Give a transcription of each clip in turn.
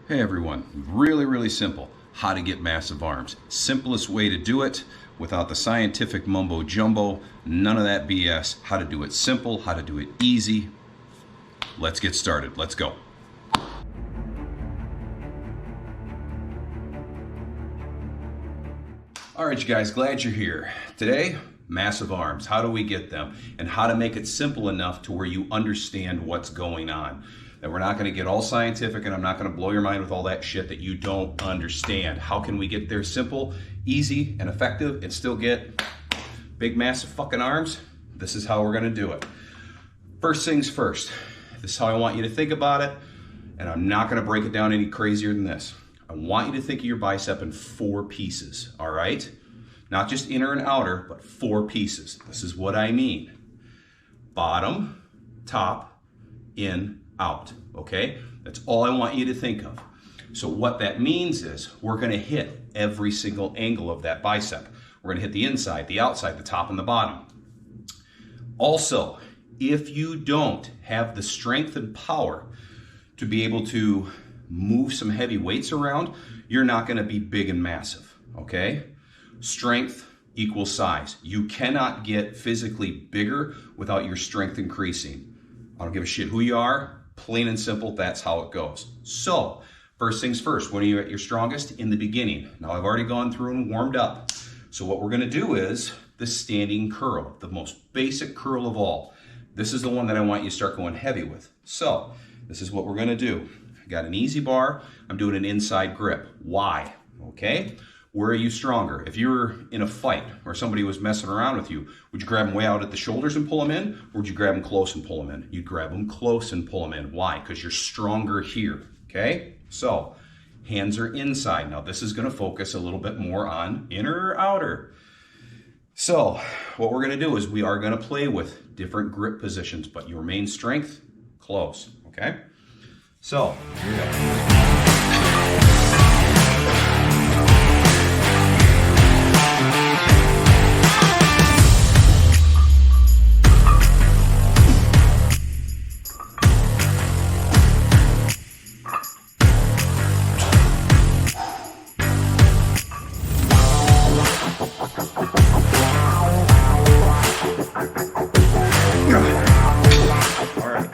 Hey everyone, really simple. How to get massive arms. Simplest way to do it without the scientific mumbo jumbo, none of that BS. How to do it simple, how to do it easy. Let's get started, let's go. All right, you guys, glad you're here. Today, massive arms. How do we get them? And how to make it simple enough to where you understand what's going on. That we're not going to get all scientific, and I'm not going to blow your mind with all that shit that you don't understand. How can we get there simple, easy, and effective and still get big, massive fucking arms? This is how we're going to do it. First things first. This is how I want you to think about it, and I'm not going to break it down any crazier than this. I want you to think of your bicep in 4 pieces, all right? Not just inner and outer, but 4 pieces. This is what I mean. Bottom, top, in, out, okay? That's all I want you to think of. So what that means is we're gonna hit every single angle of that bicep. We're gonna hit the inside, the outside, the top, and the bottom. Also, if you don't have the strength and power to be able to move some heavy weights around, you're not gonna be big and massive, okay? Strength equals size. You cannot get physically bigger without your strength increasing. I don't give a shit who you are. Plain and simple, that's how it goes. So, first things first, when are you at your strongest? In the beginning. Now, I've already gone through and warmed up. So what we're gonna do is the standing curl, the most basic curl of all. This is the one that I want you to start going heavy with. So, this is what we're gonna do. I got an easy bar, I'm doing an inside grip. Why? Okay? Where are you stronger? If you were in a fight or somebody was messing around with you, would you grab them way out at the shoulders and pull them in? Or would you grab them close and pull them in? You'd grab them close and pull them in. Why? Because you're stronger here, okay? So, hands are inside. Now, this is gonna focus a little bit more on inner or outer. So, what we're gonna do is we are gonna play with different grip positions, but your main strength, close, okay? So, here we go.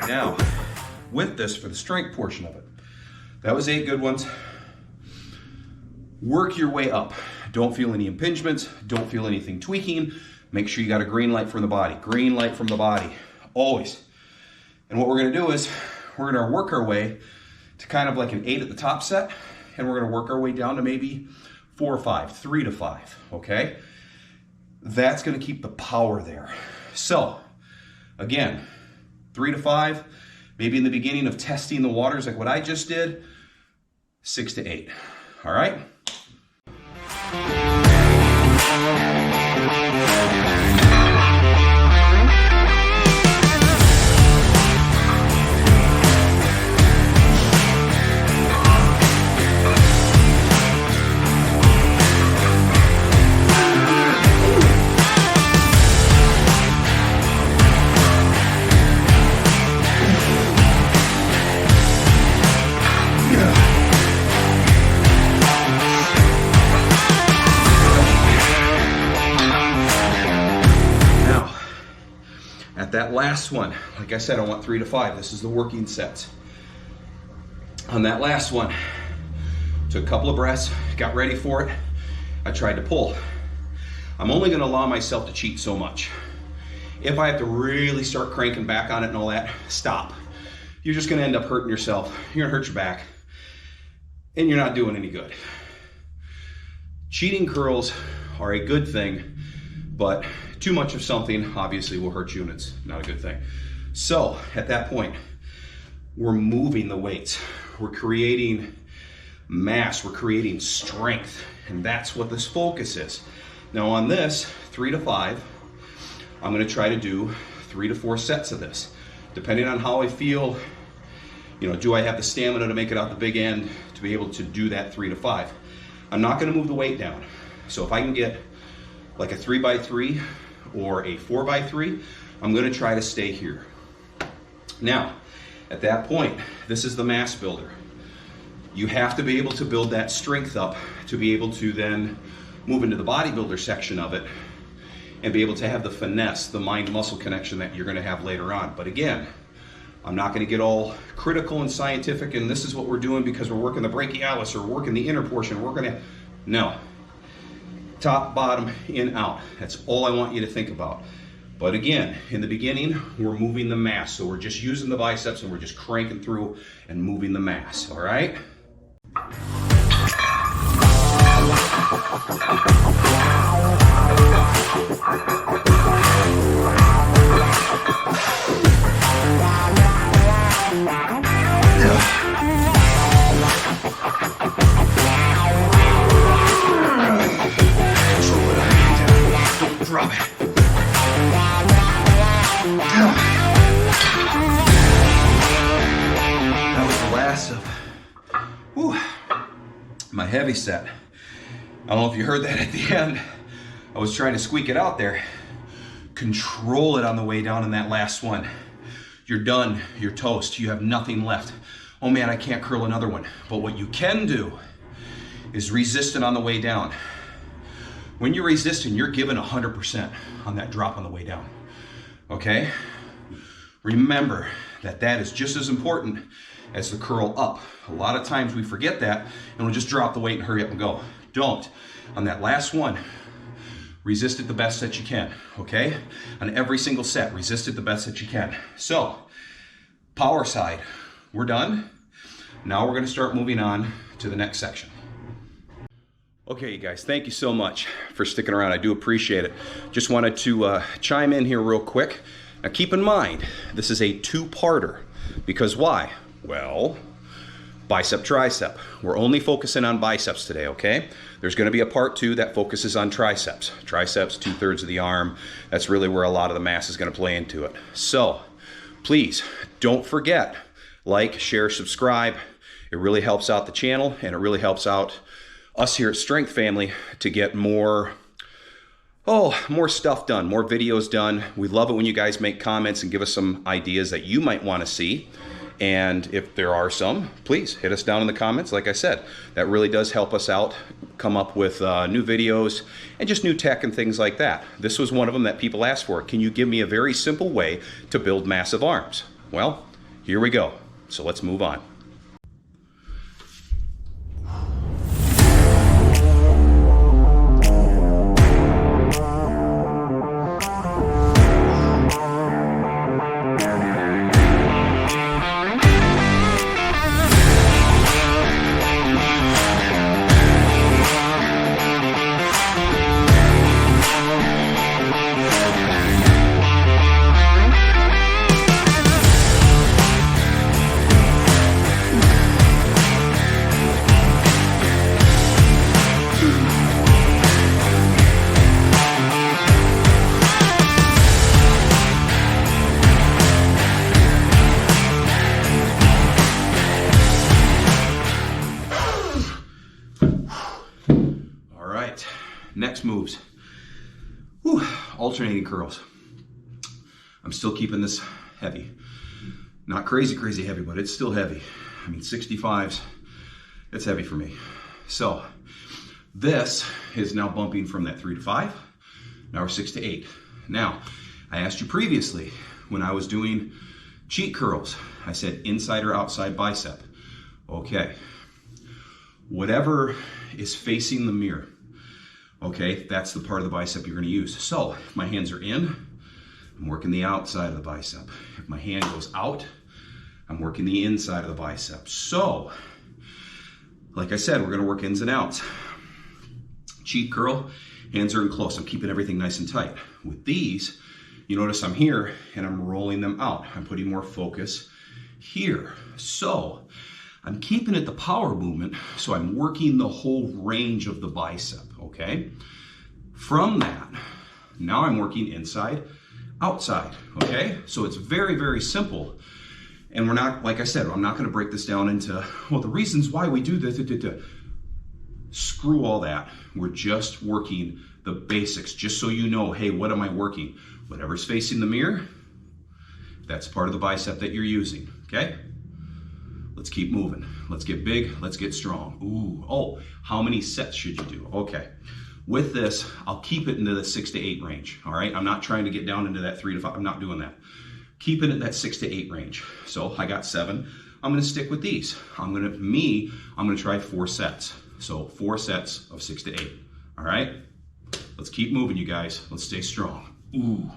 Now, with this, for the strength portion of it, that was 8 good ones. Work your way up. Don't feel any impingements. Don't feel anything tweaking. Make sure you got a green light from the body. Green light from the body, always. And what we're gonna do is, we're gonna work our way to kind of like an 8 at the top set, and we're gonna work our way down to maybe 4 or 5, 3 to 5, okay? That's gonna keep the power there. So, again, 3 to 5, maybe in the beginning of testing the waters like what I just did, 6 to 8, all right? That last one, like I said, I want 3 to 5. This is the working sets. On that last one, took a couple of breaths, got ready for it. I tried to pull. I'm only gonna allow myself to cheat so much. If I have to really start cranking back on it and all that, stop. You're just gonna end up hurting yourself. You're gonna hurt your back, and you're not doing any good. Cheating curls are a good thing, but too much of something obviously will hurt you, and it's not a good thing. So at that point, we're moving the weights. We're creating mass, we're creating strength, and that's what this focus is. Now on this, 3 to 5, I'm gonna try to do 3 to 4 sets of this. Depending on how I feel, you know, do I have the stamina to make it out the big end to be able to do that 3 to 5? I'm not gonna move the weight down. So if I can get like a 3x3 or a 4x3, I'm gonna try to stay here. Now, at that point, this is the mass builder. You have to be able to build that strength up to be able to then move into the bodybuilder section of it and be able to have the finesse, the mind-muscle connection that you're gonna have later on. But again, I'm not gonna get all critical and scientific and this is what we're doing because we're working the brachialis or working the inner portion, no. Top, bottom, in, out. That's all I want you to think about. But again, in the beginning, we're moving the mass. So we're just using the biceps and we're just cranking through and moving the mass, all right? Drop it. That was the last of my heavy set. I don't know if you heard that at the end. I was trying to squeak it out there. Control it on the way down in that last one. You're done, you're toast, you have nothing left. Oh man, I can't curl another one. But what you can do is resist it on the way down. When you're resisting, you're giving 100% on that drop on the way down, okay? Remember that that is just as important as the curl up. A lot of times we forget that and we'll just drop the weight and hurry up and go. Don't. On that last one, resist it the best that you can, okay? On every single set, resist it the best that you can. So, power side, we're done. Now we're gonna start moving on to the next section. Okay, you guys, thank you so much for sticking around. I do appreciate it. Just wanted to chime in here real quick. Now keep in mind, this is a two-parter. Because why? Well, bicep, tricep. We're only focusing on biceps today, okay? There's gonna be a part 2 that focuses on triceps. Triceps, 2/3 of the arm. That's really where a lot of the mass is gonna play into it. So, please, don't forget, like, share, subscribe. It really helps out the channel and it really helps out us here at Strength Family to get more stuff done, more videos done. We love it when you guys make comments and give us some ideas that you might want to see. And if there are some, please hit us down in the comments. Like I said, that really does help us out, come up with new videos and just new tech and things like that. This was one of them that people asked for. Can you give me a very simple way to build massive arms? Well, here we go. So let's move on. Next moves. Alternating curls. I'm still keeping this heavy. Not crazy heavy, but it's still heavy. I mean, 65s, it's heavy for me. So this is now bumping from that 3 to 5. Now we're 6 to 8. Now, I asked you previously when I was doing cheat curls, I said inside or outside bicep. Okay. Whatever is facing the mirror. Okay, that's the part of the bicep you're going to use. So, if my hands are in, I'm working the outside of the bicep. If my hand goes out, I'm working the inside of the bicep. So, like I said, we're going to work ins and outs. Cheat curl, hands are in close. I'm keeping everything nice and tight. With these, you notice I'm here and I'm rolling them out. I'm putting more focus here. So, I'm keeping it the power movement, so I'm working the whole range of the bicep, okay? From that, now I'm working inside, outside, okay? So it's very, very simple. And we're not, like I said, I'm not gonna break this down into, well, the reasons why we do this, screw all that. We're just working the basics, just so you know, hey, what am I working? Whatever's facing the mirror, that's part of the bicep that you're using, okay? Let's keep moving. Let's get big, let's get strong. Ooh, oh, how many sets should you do? Okay, with this, I'll keep it into the 6 to 8 range, all right? I'm not trying to get down into that 3 to 5, I'm not doing that. Keep it at that 6 to 8 range. So I got 7, I'm gonna stick with these. I'm gonna try 4 sets. So 4 sets of 6 to 8, all right? Let's keep moving, you guys. Let's stay strong. Ooh.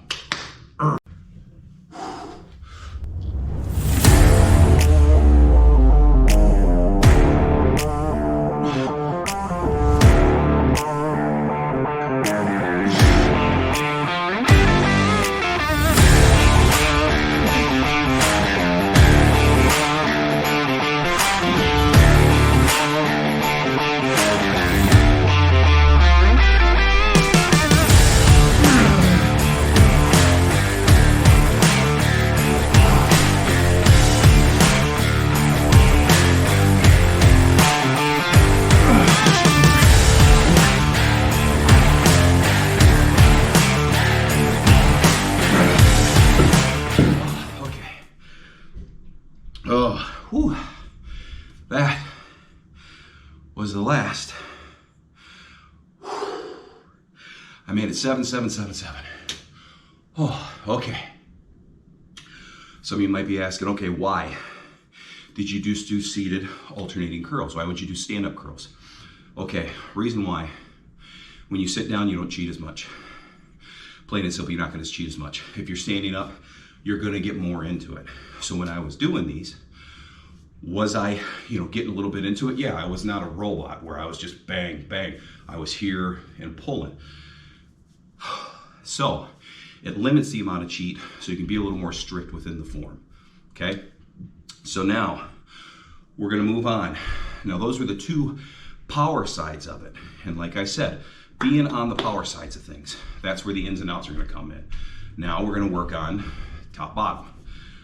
Oh, whew. That was the last. I made it 7, 7, 7, 7. Oh, okay. Some of you might be asking, okay, why did you just do seated alternating curls? Why would you do stand-up curls? Okay, reason why. When you sit down, you don't cheat as much. Plain and simple, you're not gonna cheat as much. If you're standing up, you're gonna get more into it. So when I was doing these, was I, getting a little bit into it? Yeah, I was not a robot where I was just bang, bang. I was here and pulling. So it limits the amount of cheat so you can be a little more strict within the form, okay? So now we're gonna move on. Now those were the 2 power sides of it. And like I said, being on the power sides of things, that's where the ins and outs are gonna come in. Now we're gonna work on top bottom.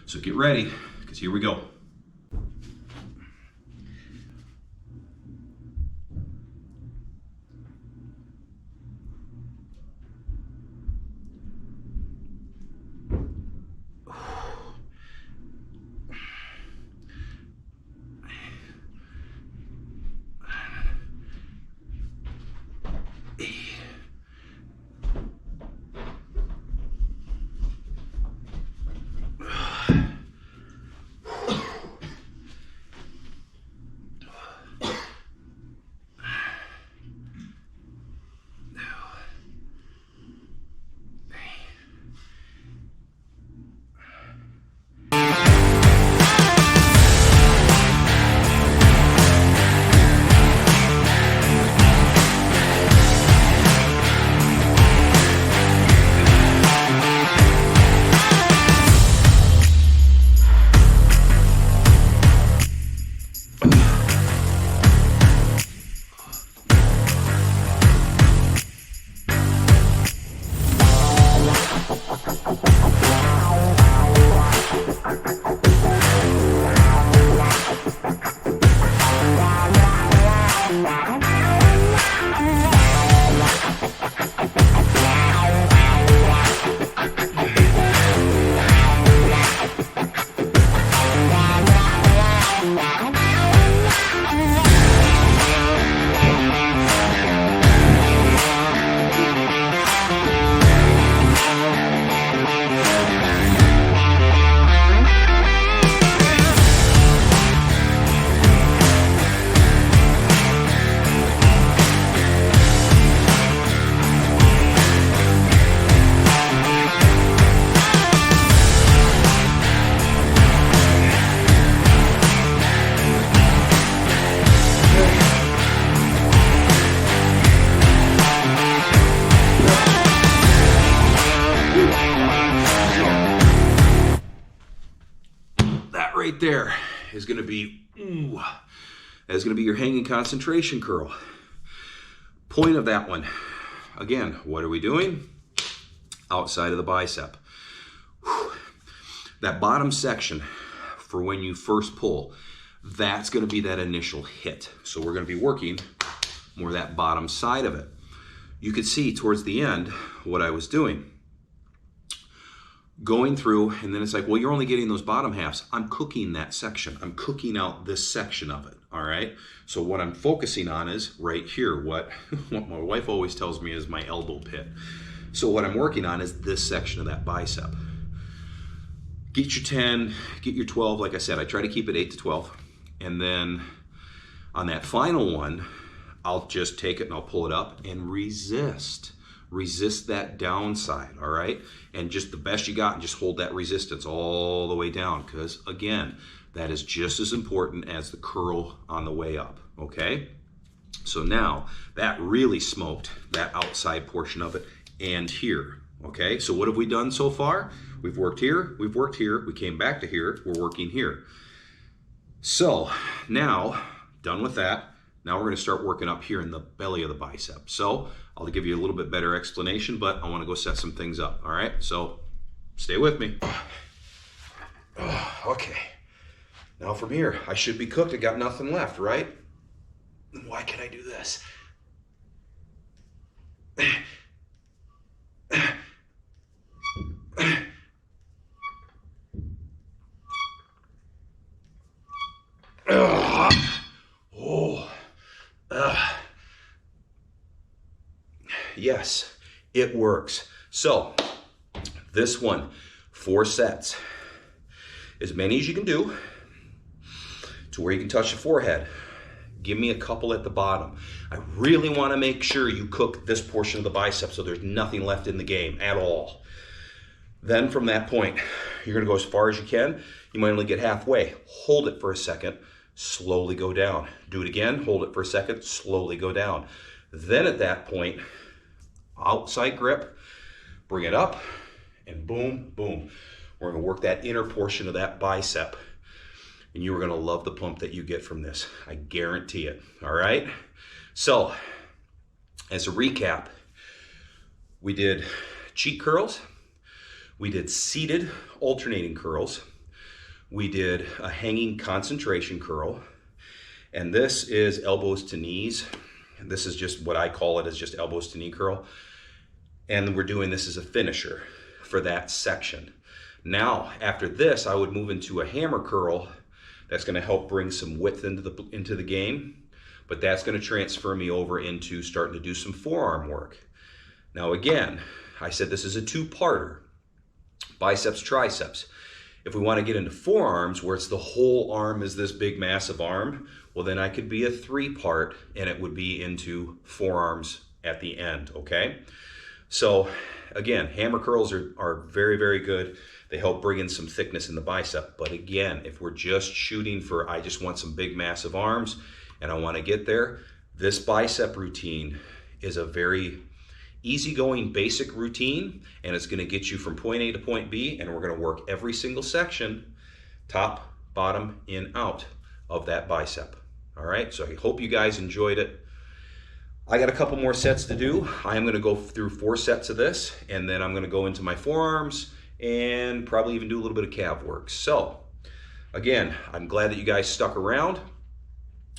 So get ready, because here we go. Right there is going to be, that's going to be your hanging concentration curl. Point of that one, again, what are we doing? Outside of the bicep. That bottom section for when you first pull, that's going to be that initial hit. So we're going to be working more that bottom side of it. You could see towards the end what I was doing. going through, and then it's like, well, you're only getting those bottom halves. I'm cooking that section. I'm cooking out this section of it, all right? So what I'm focusing on is right here, what my wife always tells me is my elbow pit. So what I'm working on is this section of that bicep. Get your 10, get your 12. Like I said, I try to keep it 8 to 12. And then on that final one, I'll just take it and I'll pull it up and resist. Resist that downside, all right? And just the best you got, and just hold that resistance all the way down, because again, that is just as important as the curl on the way up, okay? So now, that really smoked that outside portion of it and here, okay? So what have we done so far? We've worked here, we came back to here, we're working here. So now, done with that, now we're gonna start working up here in the belly of the bicep. So I'll give you a little bit better explanation, but I wanna go set some things up, all right? So stay with me. Okay, now from here, I should be cooked, I got nothing left, right? Why can I do this? Yes, it works. So this one, 4 sets, as many as you can do to where you can touch the forehead. Give me a couple at the bottom. I really want to make sure you cook this portion of the bicep so there's nothing left in the game at all. Then from that point, you're going to go as far as you can. You might only get halfway. Hold it for a second, slowly go down. Do it again, hold it for a second, slowly go down. Then at that point, outside grip, bring it up, and boom, boom. We're going to work that inner portion of that bicep, and you are going to love the pump that you get from this. I guarantee it, all right? So, as a recap, we did cheek curls, we did seated alternating curls, we did a hanging concentration curl, and this is elbows to knees. This is just what I call it, is just elbows to knee curl. And we're doing this as a finisher for that section. Now, after this, I would move into a hammer curl. That's going to help bring some width into the game, but that's going to transfer me over into starting to do some forearm work. Now again, I said this is a 2-parter, biceps, triceps. If we want to get into forearms, where it's the whole arm is this big massive arm, well then I could be a 3-part, and it would be into forearms at the end, okay? So again, hammer curls are very, very good. They help bring in some thickness in the bicep. But again, if we're just shooting for, I just want some big massive arms and I want to get there, this bicep routine is a very easygoing basic routine, and it's going to get you from point A to point B, and we're going to work every single section, top, bottom, in, out of that bicep. All right, so I hope you guys enjoyed it. I got a couple more sets to do. I am going to go through 4 sets of this, and then I'm going to go into my forearms and probably even do a little bit of calf work. So again, I'm glad that you guys stuck around.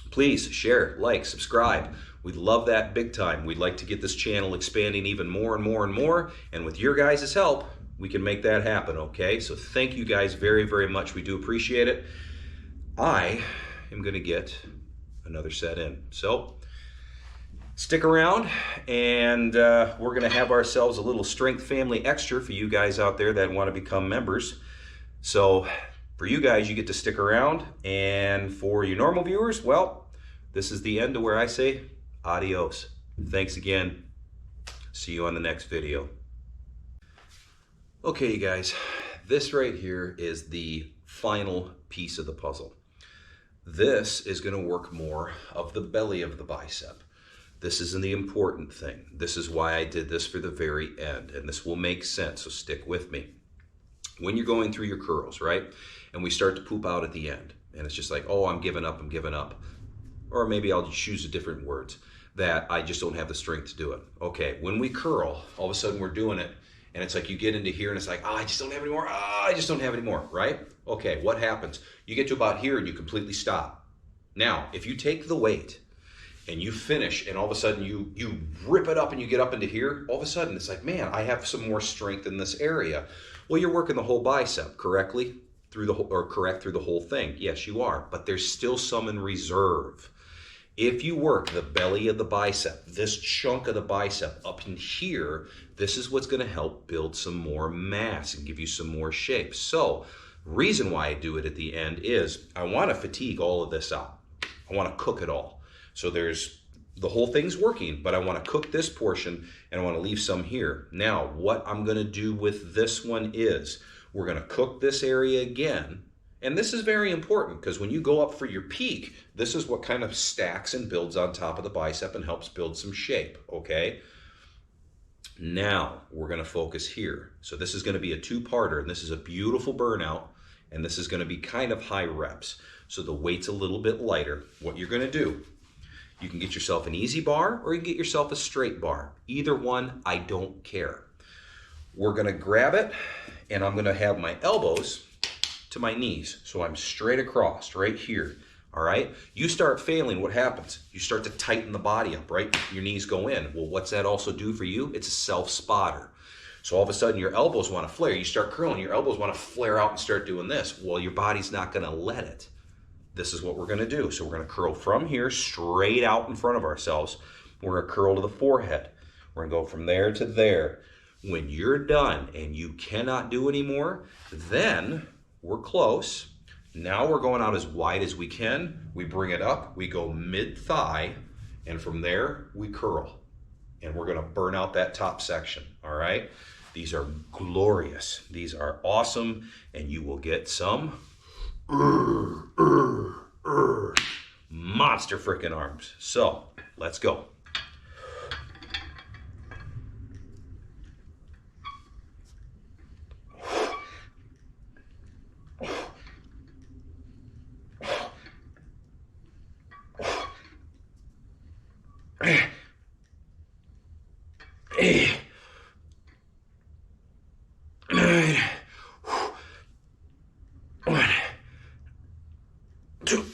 Please share, like, subscribe. We'd love that big time. We'd like to get this channel expanding even more and more and more, and with your guys' help, we can make that happen, okay? So thank you guys very, very much. We do appreciate it. I am going to get another set in. So stick around, and we're going to have ourselves a little Strength Family Extra for you guys out there that want to become members. So for you guys, you get to stick around, and for your normal viewers, well, this is the end of where I say adios. Thanks again. See you on the next video. Okay, you guys, this right here is the final piece of the puzzle. This is going to work more of the belly of the bicep. This isn't the important thing. This is why I did this for the very end, and this will make sense, so stick with me. When you're going through your curls, right, and we start to poop out at the end, and it's just like, oh, I'm giving up, or maybe I'll choose a different words, that I just don't have the strength to do it. Okay, when we curl, all of a sudden we're doing it, and it's like you get into here and it's like, oh, I just don't have any more, I just don't have any more, right? Okay, what happens? You get to about here and you completely stop. Now, if you take the weight and you finish and all of a sudden you rip it up and you get up into here, all of a sudden it's like, man, I have some more strength in this area. Well, you're working the whole bicep correctly through the whole, or correct through the whole thing. Yes, you are, but there's still some in reserve. If you work the belly of the bicep, this chunk of the bicep up in here, this is what's going to help build some more mass and give you some more shape. So, reason why I do it at the end is I want to fatigue all of this out. I want to cook it all. So there's the whole thing's working, but I want to cook this portion and I want to leave some here. Now, what I'm going to do with this one is we're going to cook this area again. And this is very important because when you go up for your peak, this is what kind of stacks and builds on top of the bicep and helps build some shape, okay? Now, we're going to focus here. So this is going to be a two-parter, and this is a beautiful burnout, and this is going to be kind of high reps. So the weight's a little bit lighter. What you're going to do, you can get yourself an easy bar or you can get yourself a straight bar. Either one, I don't care. We're going to grab it, and I'm going to have my elbows to my knees. So I'm straight across right here. All right. You start failing, what happens? You start to tighten the body up, right? Your knees go in. Well, what's that also do for you? It's a self-spotter. So all of a sudden your elbows want to flare. You start curling, your elbows want to flare out and start doing this. Well, your body's not going to let it. This is what we're going to do. So we're going to curl from here straight out in front of ourselves. We're going to curl to the forehead. We're going to go from there to there. When you're done and you cannot do anymore, then we're close. Now we're going out as wide as we can. We bring it up, we go mid-thigh, and from there we curl. And we're gonna burn out that top section, all right? These are glorious. These are awesome, and you will get some monster freaking arms. So, let's go. One, two.